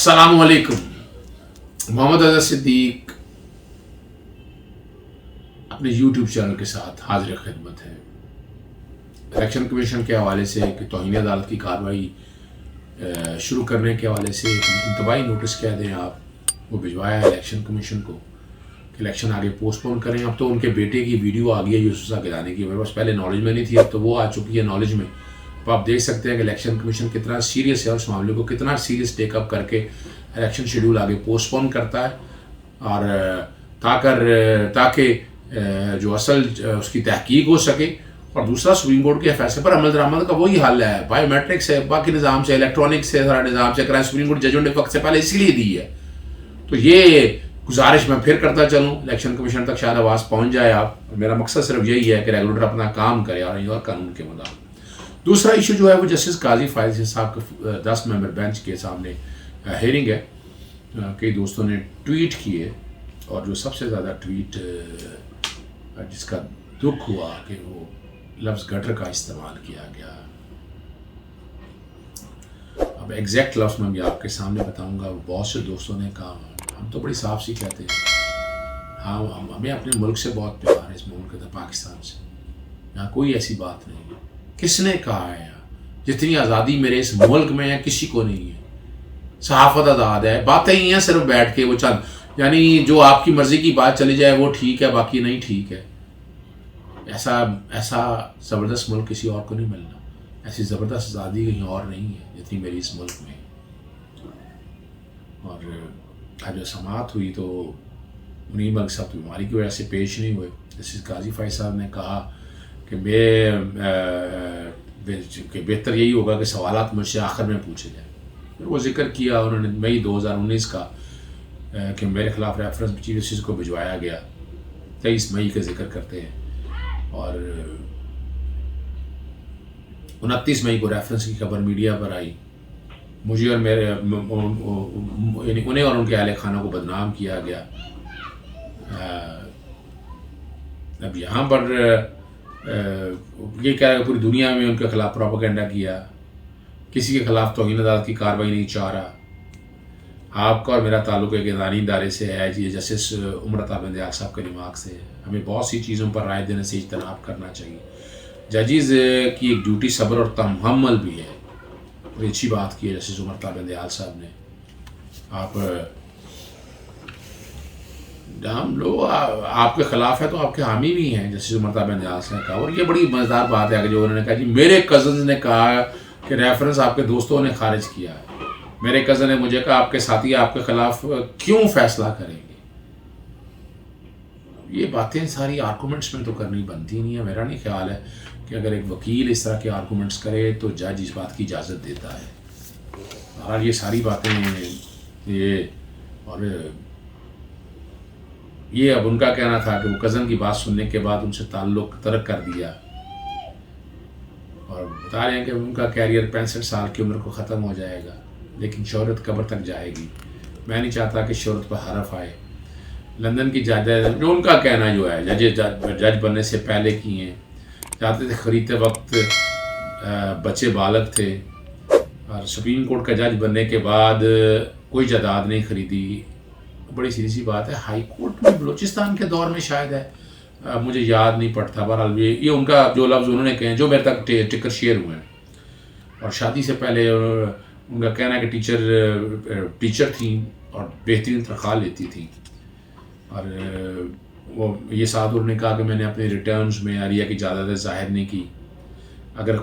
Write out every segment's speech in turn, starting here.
अस्सलाम वालेकुम। मोहम्मद अज़हर सिद्दीक अपने यूट्यूब चैनल के साथ हाजिर खिदमत है। इलेक्शन कमीशन के हवाले से कि तौहीन अदालत की कार्रवाई शुरू करने के हवाले से इंतबाही नोटिस कह दें आप, वो भिजवाया है इलेक्शन कमीशन को कि इलेक्शन आगे पोस्टपोन करें। अब तो उनके बेटे की वीडियो आ गई है यूसुफ गिलानी की, मेरे पास पहले नॉलेज में नहीं थी, अब तो वो आ चुकी है नॉलेज में। तो आप देख सकते हैं कि इलेक्शन कमीशन कितना सीरियस है और उस मामले को कितना सीरियस टेकअप करके इलेक्शन शेड्यूल आगे पोस्टपोन करता है, और ताकि जो असल उसकी तहकीक हो सके। और दूसरा, सुप्रीम कोर्ट के फैसले पर अमल दरामद का वही हाल है, बायोमेट्रिक्स है, बाकी निज़ाम से, इलेक्ट्रॉनिक से, सारा निज़ाम से कराए। सुप्रीम कोर्ट जजमेंट ने वक्त से पहले इसलिए दी है। तो ये गुजारिश मैं फिर करता चलूँ, इलेक्शन कमीशन तक शायद आवाज़ पहुँच जाए आप। मेरा मकसद सिर्फ यही है कि रेगुलेटर अपना काम करे और कानून के मुताबिक। दूसरा इशू जो है वो जस्टिस काजी फायज साहब के 10 मेंबर बेंच के सामने हेयरिंग है। कई दोस्तों ने ट्वीट किए, और जो सबसे ज़्यादा ट्वीट जिसका दुख हुआ कि वो लफ्ज़ गटर का इस्तेमाल किया गया। अब एग्जैक्ट लफ्ज़ मैं भी आपके सामने बताऊंगा। बहुत से दोस्तों ने कहा हम तो बड़ी साफ सी कहते हैं, हाँ हमें अपने मुल्क से बहुत प्यार है, इस मुल्क का पाकिस्तान से, यहाँ कोई ऐसी बात नहीं है। किसने कहा है यहाँ जितनी आज़ादी मेरे इस मुल्क में है किसी को नहीं है। सहाफ़त आज़ाद है, बातें ही हैं सिर्फ बैठ के वो चल, यानी जो आपकी मर्ज़ी की बात चली जाए वो ठीक है, बाकी नहीं ठीक है। ऐसा ज़बरदस्त मुल्क किसी और को नहीं मिलना, ऐसी ज़बरदस्त आज़ादी कहीं और नहीं है जितनी मेरी इस मुल्क में। और आज जो समाअत हुई तो उन्हीं मलिक साहब की बीमारी की वजह से पेश नहीं हुए। जैसे काजी फाइज साहब ने कहा कि बेहतर यही होगा कि सवालात मुझसे आखिर में पूछे जाए। फिर वो जिक्र किया उन्होंने मई 2019 का कि मेरे खिलाफ रेफरेंस चीफ जस्टिस को भिजवाया गया, 23 मई का जिक्र करते हैं, और 29 मई को रेफरेंस की खबर मीडिया पर आई। मुझे और मेरे उन्हें और उनके अहले खाना को बदनाम किया गया। अब यहाँ पर ये कह रहा है पूरी दुनिया में उनके खिलाफ प्रोपेगेंडा किया, किसी के खिलाफ तौहीन अदालत की कार्रवाई नहीं चाह रहा। आपका और मेरा ताल्लुक़ एक इंसानी इदारे से है, ये जस्टिस उमर अता बंदयाल साहब के दिमाग से है। हमें बहुत सी चीज़ों पर राय देने से इज्तनाब करना चाहिए। जजेज़ की एक ड्यूटी सब्र और तहम्मुल भी है। बड़ी अच्छी बात की है जस्टिस उमर अता बंदयाल साहब ने। आप हम लोग आपके खिलाफ है तो आपके हामी भी हैं, जस्टिस उमर अता बंदयाल साहब ने कहा। और ये बड़ी मज़ेदार बात है कि जो उन्होंने कहा जी मेरे कज़न ने कहा कि रेफरेंस आपके दोस्तों ने खारिज किया है। मेरे कज़न ने मुझे कहा आपके साथी आपके खिलाफ क्यों फैसला करेंगे। ये बातें सारी आर्गूमेंट्स में तो करनी बनती नहीं है। मेरा नहीं ख्याल है कि अगर एक वकील इस तरह के आर्गूमेंट्स करे तो जज इस बात की इजाज़त देता है। और ये सारी बातें ये अब उनका कहना था कि वो कज़न की बात सुनने के बाद उनसे ताल्लुक़ तर्क कर दिया, और बता रहे हैं कि उनका कैरियर 65 साल की उम्र को ख़त्म हो जाएगा, लेकिन शोहरत कब्र तक जाएगी। मैं नहीं चाहता कि शोहरत पर हरफ आए। लंदन की जज, जो उनका कहना जो है जज बनने से पहले की हैं, जाते थे ख़रीदते वक्त बच्चे बालग थे, और सुप्रीम कोर्ट का जज बनने के बाद कोई जायदाद नहीं ख़रीदी। बड़ी सीधी सी बात है। हाई कोर्ट में बलूचिस्तान के दौर में शायद है, मुझे याद नहीं पड़ता। बहरहाल ये उनका जो लफ्ज़ उन्होंने कहे जो मेरे तक टिकर शेयर हुए हैं। और शादी से पहले उनका कहना है कि टीचर थी और बेहतरीन तनख्वाह लेती थी। और वो ये साथ उन्होंने कहा कि मैंने अपने रिटर्न्स में अरिया की ज़्यादा ज़ाहिर नहीं की। अगर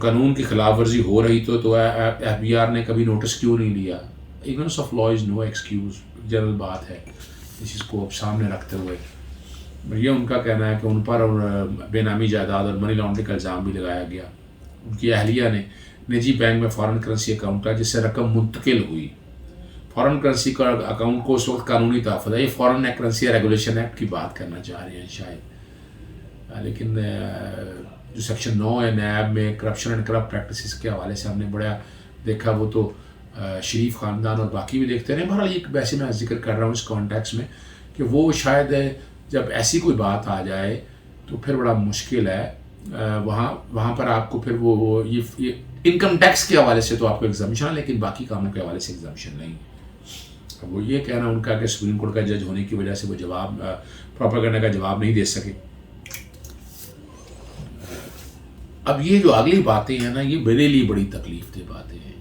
कानून की खिलाफ वर्जी हो रही तो FBR ने कभी नोटिस क्यों नहीं लिया। Ignorance of law is no excuse, general बात है। इस चीज़ को अब सामने रखते हुए ये उनका कहना है कि उन पर बेनामी जायदाद और मनी लॉन्ड्रिंग का इल्ज़ाम भी लगाया गया। उनकी अहलिया ने निजी बैंक में फ़ॉरेन करेंसी अकाउंट था जिससे रकम मुंतकिल हुई। फ़ॉरेन करेंसी का अकाउंट को उस वक्त कानूनी तहफ़्फ़ुज़ है। ये फ़ॉरेन करेंसी रेगुलेशन एक्ट की बात करना चाह रहे हैं शायद, लेकिन जो सेक्शन 9 है नैब में करप्शन एंड करप्ट प्रैक्टिसेस के हवाले से हमने बड़ा देखा। वो तो शरीफ ख़ानदान और बाकी भी देखते रहे। बहरहाल ये वैसे मैं जिक्र कर रहा हूँ इस कॉन्टेक्स्ट में कि वो शायद जब ऐसी कोई बात आ जाए तो फिर बड़ा मुश्किल है वहाँ पर आपको फिर वो ये इनकम टैक्स के हवाले से तो आपको एग्जामिशन है, लेकिन बाकी कामों के हवाले से एग्जामिशन नहीं है। اب وہ یہ کہنا ان کا کہ سپریم کورٹ کا جج ہونے کی وجہ سے وہ جواب پروپیگنڈا کا جواب نہیں دے سکے. اب یہ جو اگلی باتیں ہیں نا، یہ میرے لیے بڑی تکلیف دہ باتیں ہیں.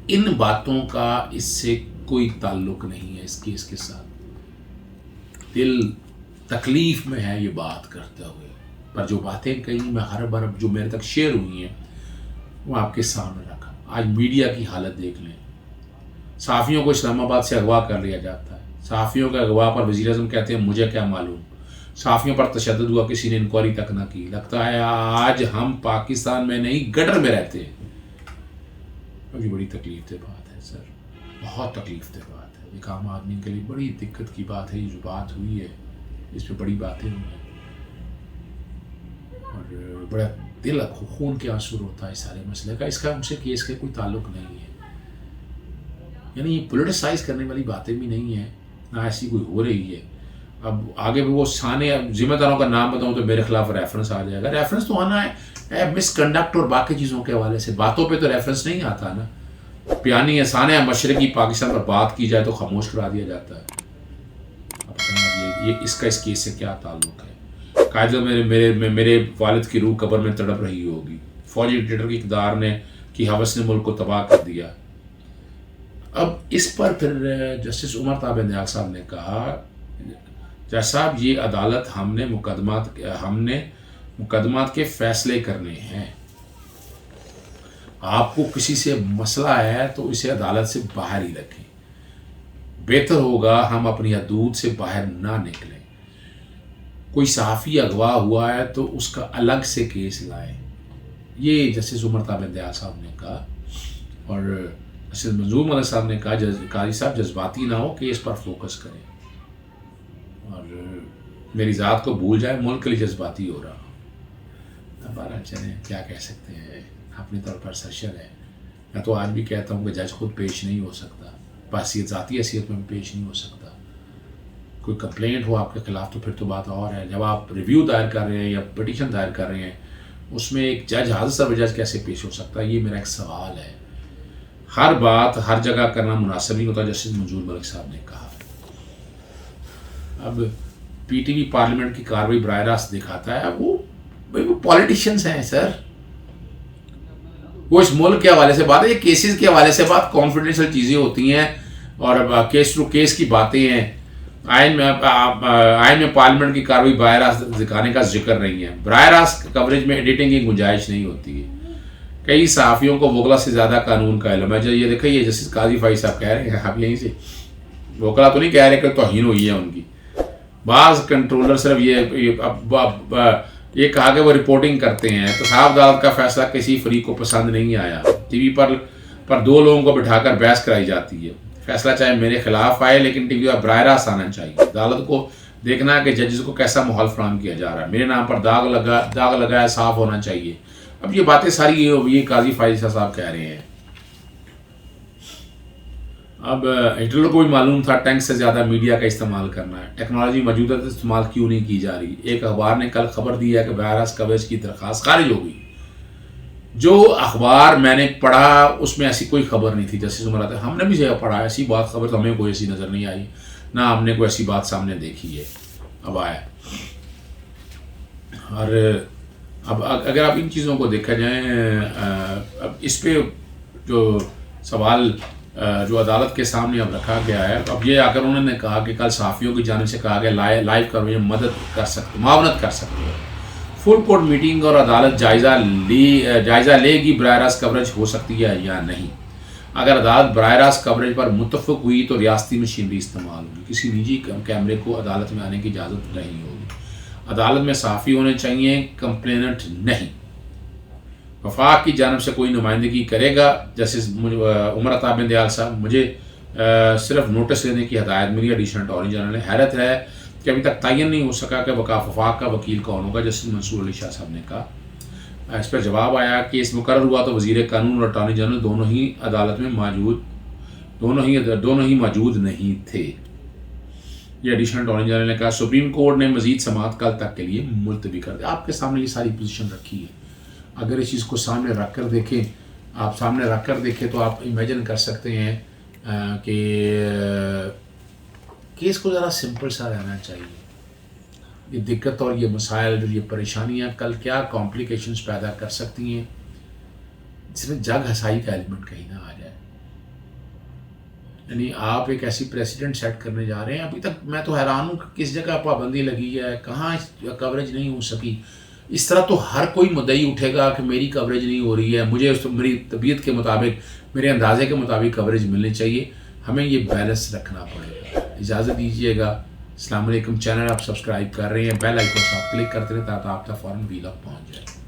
ان باتوں کا اس سے کوئی تعلق نہیں ہے اس کیس کے ساتھ. دل تکلیف میں ہے یہ بات کرتے ہوئے، پر جو باتیں کہیں میں ہر بار جو میرے تک شیئر ہوئی ہیں وہ آپ کے سامنے رکھا. آج میڈیا کی حالت دیکھ لیں. صحافیوں کو اسلام آباد سے اغوا کر لیا جاتا ہے. صحافیوں کے اغوا پر وزیر اعظم کہتے ہیں مجھے کیا معلوم. صحافیوں پر تشدد ہوا، کسی نے انکوائری تک نہ کی. لگتا ہے آج ہم پاکستان میں نہیں گٹر میں رہتے ہیں. یہ بڑی تکلیف دہ بات ہے سر، بہت تکلیف دہ بات ہے. ایک عام آدمی کے لیے بڑی دقت کی بات ہے. یہ جو بات ہوئی ہے اس پہ بڑی باتیں ہوئی ہیں اور بڑا دل خون کے آنسو ہوتا ہے اس سارے مسئلے کا. اس کا ہم سے کیس کا کوئی تعلق نہیں ہے. یعنی یہ پولیٹیسائز کرنے والی باتیں بھی نہیں ہیں، نہ ایسی کوئی ہو رہی ہے. اب آگے بھی وہ ذمہ داروں کا نام بتاؤں تو میرے خلاف ریفرنس آ جائے گا. ریفرنس تو آنا ہے مس کنڈکٹ اور باقی چیزوں کے حوالے سے. باتوں پہ تو ریفرنس نہیں آتا نا. پیانی ہے سانحہ مشرقی پاکستان پر بات کی جائے تو خاموش کرا دیا جاتا ہے. اب یہ اس کا اس کیس سے کیا تعلق ہے؟ قاعدہ میرے والد کی روح قبر میں تڑپ رہی ہوگی. فوجی ڈکٹیٹر کی اقتدار نے کی ہوس نے ملک کو تباہ کر دیا. اب اس پر پھر جسٹس عمر تا بندیال صاحب نے کہا جج صاحب یہ عدالت ہم نے مقدمات کے فیصلے کرنے ہیں. آپ کو کسی سے مسئلہ ہے تو اسے عدالت سے باہر ہی رکھیں. بہتر ہوگا ہم اپنی حدود سے باہر نہ نکلیں. کوئی صحافی اغوا ہوا ہے تو اس کا الگ سے کیس لائیں. یہ جسٹس عمر تا بندیال صاحب نے کہا. اور جسٹس منظور ملک صاحب نے کہا قاضی صاحب جذباتی نہ ہو، کیس پر فوکس کریں اور میری ذات کو بھول جائے. ملک کے لیے جذباتی ہو رہا ہوں. بارہ چلیں کیا کہہ سکتے ہیں، اپنی طور پر سرشر ہے. میں تو آج بھی کہتا ہوں کہ جج خود پیش نہیں ہو سکتا، بحثیت ذاتی حیثیت میں پیش نہیں ہو سکتا. کوئی کمپلینٹ ہو آپ کے خلاف تو پھر تو بات اور ہے. جب آپ ریویو دائر کر رہے ہیں یا پٹیشن دائر کر رہے ہیں اس میں ایک جج حاضر سر جج کیسے پیش ہو سکتا ہے؟ یہ میرا ایک سوال ہے. ہر بات ہر جگہ کرنا مناسب نہیں ہوتا، جسٹس منظور ملک صاحب نے کہا. اب پی ٹی وی پارلیمنٹ کی کارروائی براہ راست دکھاتا ہے. وہ پولیٹیشینس ہیں سر. وہ اس ملک کے حوالے سے بات ہے، یہ کیسز کے حوالے سے بات کانفیڈینشیل چیزیں ہوتی ہیں اور کیس ٹو کیس کی باتیں ہیں. آئین میں پارلیمنٹ کی کارروائی براہ راست دکھانے کا ذکر نہیں ہے. براہ راست کوریج میں ایڈیٹنگ کی گنجائش نہیں ہوتی ہے. کئی صحافیوں کو وکلا سے زیادہ قانون کا علم ہے. یہ دیکھیں یہ جسٹس قاضی فائز صاحب کہہ رہے ہیں، آپ یہیں سے وکلا تو نہیں کہہ رہے کہ توہین ہوئی ہے ان کی. بعض کنٹرولر صرف یہ کہا کہ وہ رپورٹنگ کرتے ہیں. احتساب عدالت کا فیصلہ کسی فریق کو پسند نہیں آیا. ٹی وی پر دو لوگوں کو بٹھا کر بحث کرائی جاتی ہے. فیصلہ چاہے میرے خلاف آئے لیکن ٹی وی پر براہ راست آنا چاہیے. عدالت کو دیکھنا ہے کہ ججز کو کیسا ماحول فراہم کیا جا رہا ہے. میرے نام پر داغ لگایا صاف ہونا چاہیے. اب یہ باتیں ساری یہ قاضی فائز صاحب کہہ رہے ہیں. اب ہٹلر کو بھی معلوم تھا ٹینک سے زیادہ میڈیا کا استعمال کرنا ہے. ٹیکنالوجی موجودہ استعمال کیوں نہیں کی جا رہی؟ ایک اخبار نے کل خبر دی ہے کہ براہ راست کوریج کی درخواست خارج ہو گئی. جو اخبار میں نے پڑھا اس میں ایسی کوئی خبر نہیں تھی. جسٹس عمر آتا ہم نے بھی پڑھا ایسی بات خبر تو ہمیں کوئی ایسی نظر نہیں آئی، نہ ہم نے کوئی ایسی بات سامنے دیکھی ہے. اب آیا اور اب اگر آپ ان چیزوں کو دیکھا جائیں، اب اس پہ جو سوال جو عدالت کے سامنے اب رکھا گیا ہے، اب یہ اگر انہوں نے کہا کہ کل صحافیوں کی جانب سے کہا گیا لائیو کرویج مدد کر سکتے، معاونت کر سکتے ہیں. فل کورٹ میٹنگ اور عدالت جائزہ لے گی براہ راست کوریج ہو سکتی ہے یا نہیں. اگر عدالت براہ راست کوریج پر متفق ہوئی تو ریاستی مشینری استعمال ہوگی. کسی نجی کیمرے کو عدالت میں آنے کی اجازت نہیں ہوگی. عدالت میں صحافی ہونے چاہیے، کمپلیننٹ نہیں. وفاق کی جانب سے کوئی نمائندگی کرے گا. جسٹس عمر عطا بندیال صاحب مجھے صرف نوٹس لینے کی ہدایت ملی ایڈیشنل اٹارنی جنرل نے. حیرت ہے کہ ابھی تک تعین نہیں ہو سکا کہ وفاق کا وکیل کون ہوگا. جسٹس منصور علی شاہ صاحب نے کہا. اس پر جواب آیا کہ اس مقرر ہوا تو وزیر قانون اور اٹارنی جنرل دونوں ہی عدالت میں موجود نہیں تھے. یہ ایڈیشنل اٹارنی جنرل نے کہا. سپریم کورٹ نے مزید سماعت کل تک کے لیے ملتوی کر دیا. آپ کے سامنے یہ ساری پوزیشن رکھی ہے. اگر اس چیز کو سامنے رکھ کر دیکھیں تو آپ امیجن کر سکتے ہیں کہ केस को ज़रा सिंपल सा रहना चाहिए। ये दिक्कत और ये मसाइल और ये परेशानियाँ कल क्या कॉम्प्लिकेशंस पैदा कर सकती हैं, जिसमें जग हसाई का एलिमेंट कहीं ना आ जाए। यानी आप एक ऐसी प्रेसिडेंट सेट करने जा रहे हैं, अभी तक मैं तो हैरान हूँ किस जगह पाबंदी लगी है, कहाँ कवरेज नहीं हो सकी। इस तरह तो हर कोई मुद्दई उठेगा कि मेरी कवरेज नहीं हो रही है, मुझे मेरी तबीयत के मुताबिक, मेरे अंदाजे के मुताबिक कवरेज मिलनी चाहिए। हमें ये बैलेंस रखना पड़ेगा। इजाज़त दीजिएगा। अस्सलाम वालेकुम। चैनल आप सब्सक्राइब कर रहे हैं, बेल आइकन आप क्लिक करते रहें ताकि आप तक फ़ौरन वीलॉग पहुँच जाए।